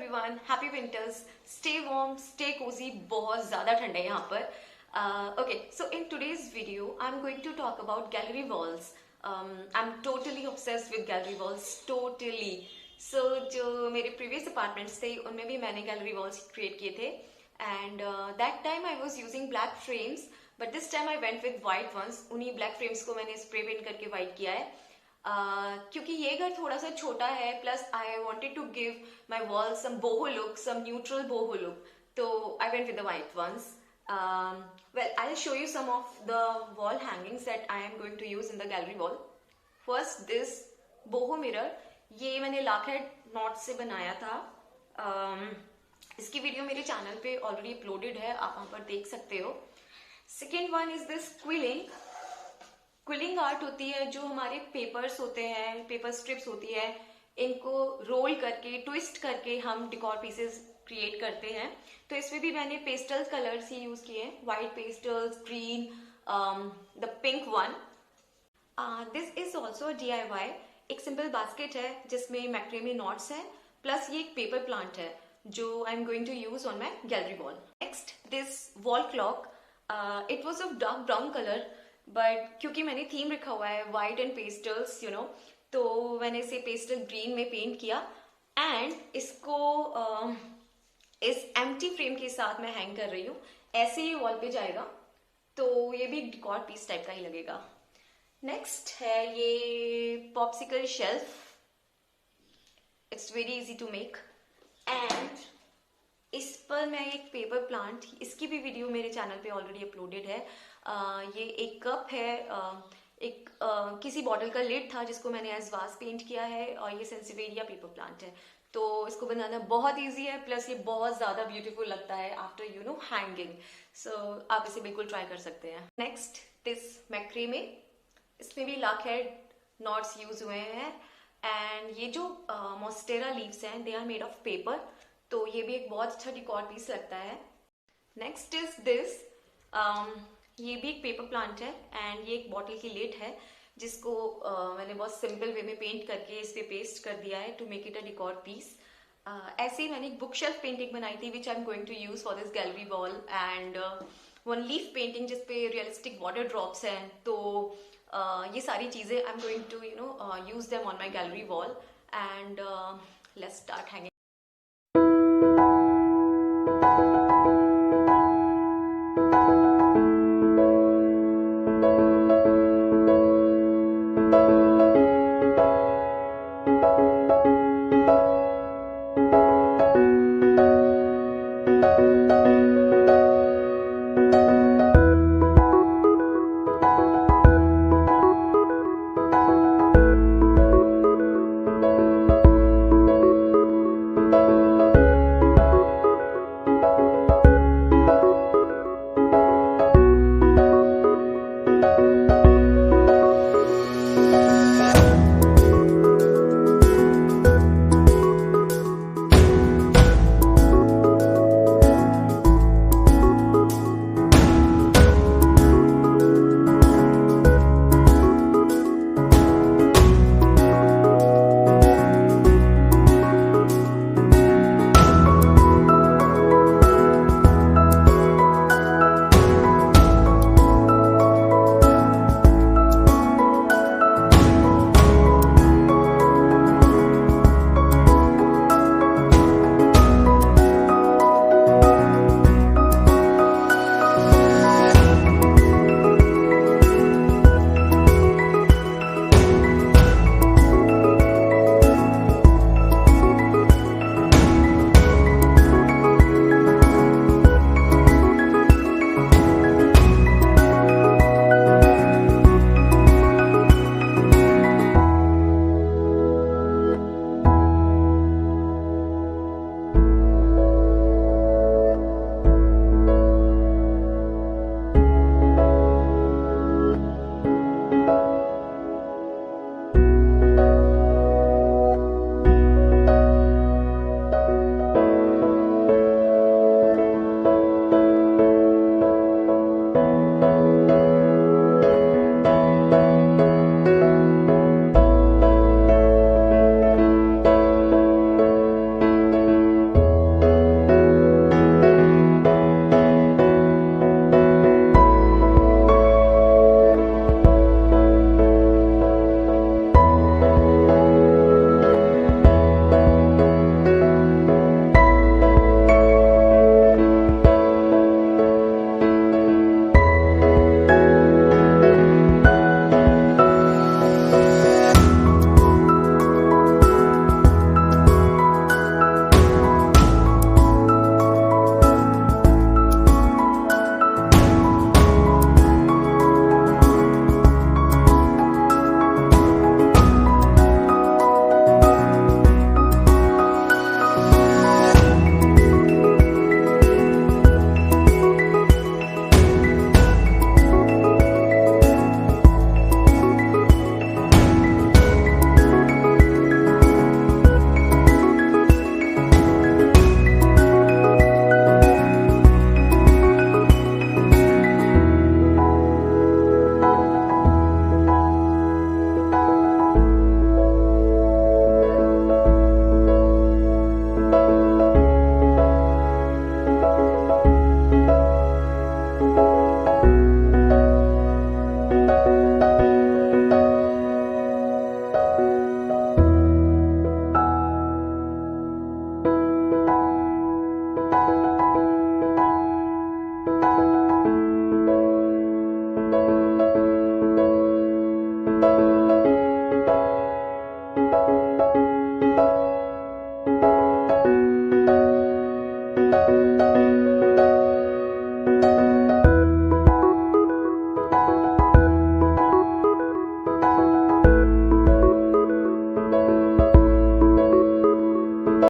Everyone, happy winters, stay warm, stay cozy. बहुत ज़्यादा ठंड है यहाँ पर. Okay, so in today's video, I'm going to talk about gallery walls. I'm totally obsessed with gallery walls, totally. So जो मेरे previous apartments थे उनमें भी मैंने gallery walls create किए थे. And that time I was using black frames, but this time I went with white ones. उन्हीं black frames को मैंने spray paint करके white किया है. क्योंकि ये घर थोड़ा सा छोटा है, plus I wanted to give my wall some boho look, some neutral boho look, तो I went with the white ones. Well, I'll show you some of the wall hangings that I am going to use in the gallery wall. First, this boho mirror. ये मैंने लाखेड not से बनाया था. इसकी video मेरे channel पे already uploaded है, आप वहां पर देख सकते हो. Second one is this quilling. Quilling art होती है जो हमारे पेपर्स होते हैं, पेपर स्ट्रिप्स होती है, इनको रोल करके ट्विस्ट करके हम डिकॉर पीसेस क्रिएट करते हैं. तो इसमें भी मैंने पेस्टल कलर्स ही यूज किए हैं, white pastels, green, the pink one. This is also DIY. एक सिंपल बास्केट है जिसमें मैक्रेमे नॉट्स हैं, प्लस ये एक पेपर प्लांट है जो I am going to use on my gallery wall. Next, this wall clock. It was of dark brown colour, but क्योंकि मैंने थीम रखा हुआ है white and pastels, you know, तो मैंने इसे पेस्टल ग्रीन में पेंट किया एंड इसको इस एम्प्टी फ्रेम के साथ मैं हैंग कर रही हूँ. ऐसे ही वॉल पे जाएगा तो ये भी डिकॉर पीस टाइप का ही लगेगा. नेक्स्ट है ये popsicle shelf. It's very easy to make and इस पर मैं एक पेपर प्लांट, इसकी भी वीडियो मेरे चैनल पे ऑलरेडी अपलोडेड है. ये एक कप है, एक किसी बॉटल का लिड था जिसको मैंने एज वास पेंट किया है, और ये सेंसिवेरिया पेपर प्लांट है. तो इसको बनाना बहुत इजी है, प्लस ये बहुत ज़्यादा ब्यूटीफुल लगता है after you know hanging. So आप इसे बिल्कुल ट्राई कर सकते हैं. Next, this macrame. इसमें भी लाखेड नॉट्स यूज हुए हैं एंड ये जो मॉन्स्टेरा लीव्स हैं they are made of paper, तो ये भी एक बहुत अच्छा डिकॉर पीस लगता है. Next is this. ये भी एक पेपर प्लांट है एंड ये एक बॉटल की लिड है जिसको मैंने बहुत सिंपल वे में पेंट करके इस पे पेस्ट कर दिया है to make it a decor piece. ऐसे ही मैंने एक बुक शेल्फ पेंटिंग बनाई थी which I am going to use for this gallery wall, and one leaf painting जिसपे रियलिस्टिक वाटर ड्रॉप्स हैं. तो ये सारी चीजें I am going to you know use them on my gallery wall and let's start hanging.